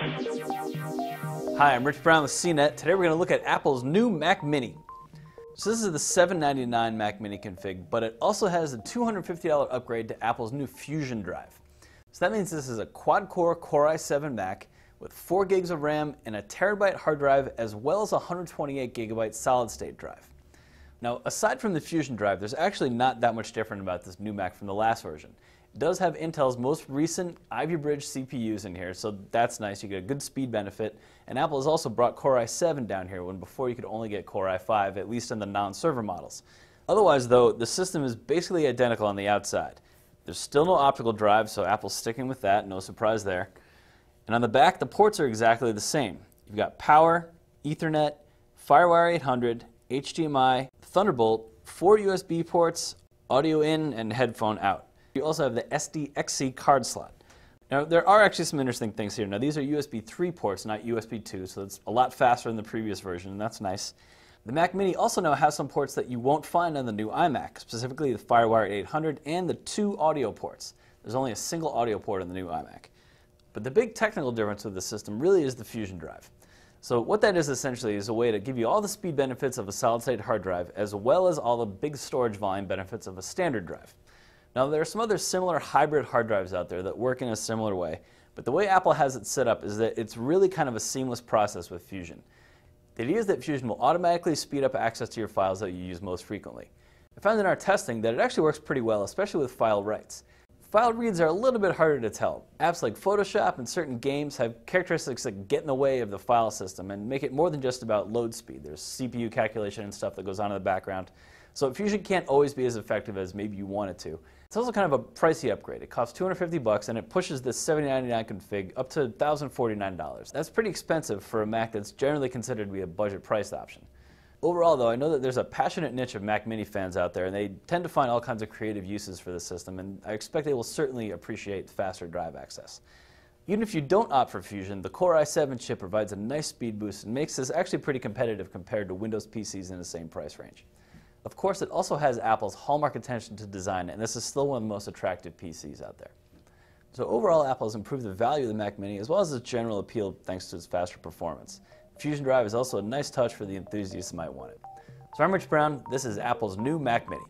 Hi, I'm Rich Brown with CNET. Today we're going to look at Apple's new Mac Mini. So this is the $799 Mac Mini config, but it also has a $250 upgrade to Apple's new Fusion drive. So that means this is a quad-core Core i7 Mac with 4 gigs of RAM and a terabyte hard drive, as well as a 128 gigabyte solid-state drive. Now, aside from the Fusion drive, there's actually not that much different about this new Mac from the last version. It does have Intel's most recent Ivy Bridge CPUs in here, so that's nice. You get a good speed benefit. And Apple has also brought Core i7 down here, when before you could only get Core i5, at least in the non-server models. Otherwise, though, the system is basically identical on the outside. There's still no optical drive, so Apple's sticking with that, no surprise there. And on the back, the ports are exactly the same. You've got Power, Ethernet, FireWire 800, HDMI, Thunderbolt, 4 USB ports, audio in, and headphone out. You also have the SDXC card slot. Now, there are actually some interesting things here. Now, these are USB 3 ports, not USB 2, so it's a lot faster than the previous version, and that's nice. The Mac Mini also now has some ports that you won't find on the new iMac, specifically the FireWire 800 and the 2 audio ports. There's only a single audio port on the new iMac. But the big technical difference with the system really is the Fusion drive. So what that is essentially is a way to give you all the speed benefits of a solid-state hard drive, as well as all the big storage volume benefits of a standard drive. Now, there are some other similar hybrid hard drives out there that work in a similar way, but the way Apple has it set up is that it's really kind of a seamless process with Fusion. The idea is that Fusion will automatically speed up access to your files that you use most frequently. I found in our testing that it actually works pretty well, especially with file writes. File reads are a little bit harder to tell. Apps like Photoshop and certain games have characteristics that get in the way of the file system and make it more than just about load speed. There's CPU calculation and stuff that goes on in the background. So Fusion can't always be as effective as maybe you want it to. It's also kind of a pricey upgrade. It costs $250 and it pushes this $799 config up to $1,049. That's pretty expensive for a Mac that's generally considered to be a budget priced option. Overall, though, I know that there's a passionate niche of Mac Mini fans out there, and they tend to find all kinds of creative uses for the system, and I expect they will certainly appreciate faster drive access. Even if you don't opt for Fusion, the Core i7 chip provides a nice speed boost and makes this actually pretty competitive compared to Windows PCs in the same price range. Of course, it also has Apple's hallmark attention to design, and this is still one of the most attractive PCs out there. So overall, Apple has improved the value of the Mac Mini as well as its general appeal thanks to its faster performance. Fusion drive is also a nice touch for the enthusiasts who might want it. So I'm Rich Brown. This is Apple's new Mac Mini.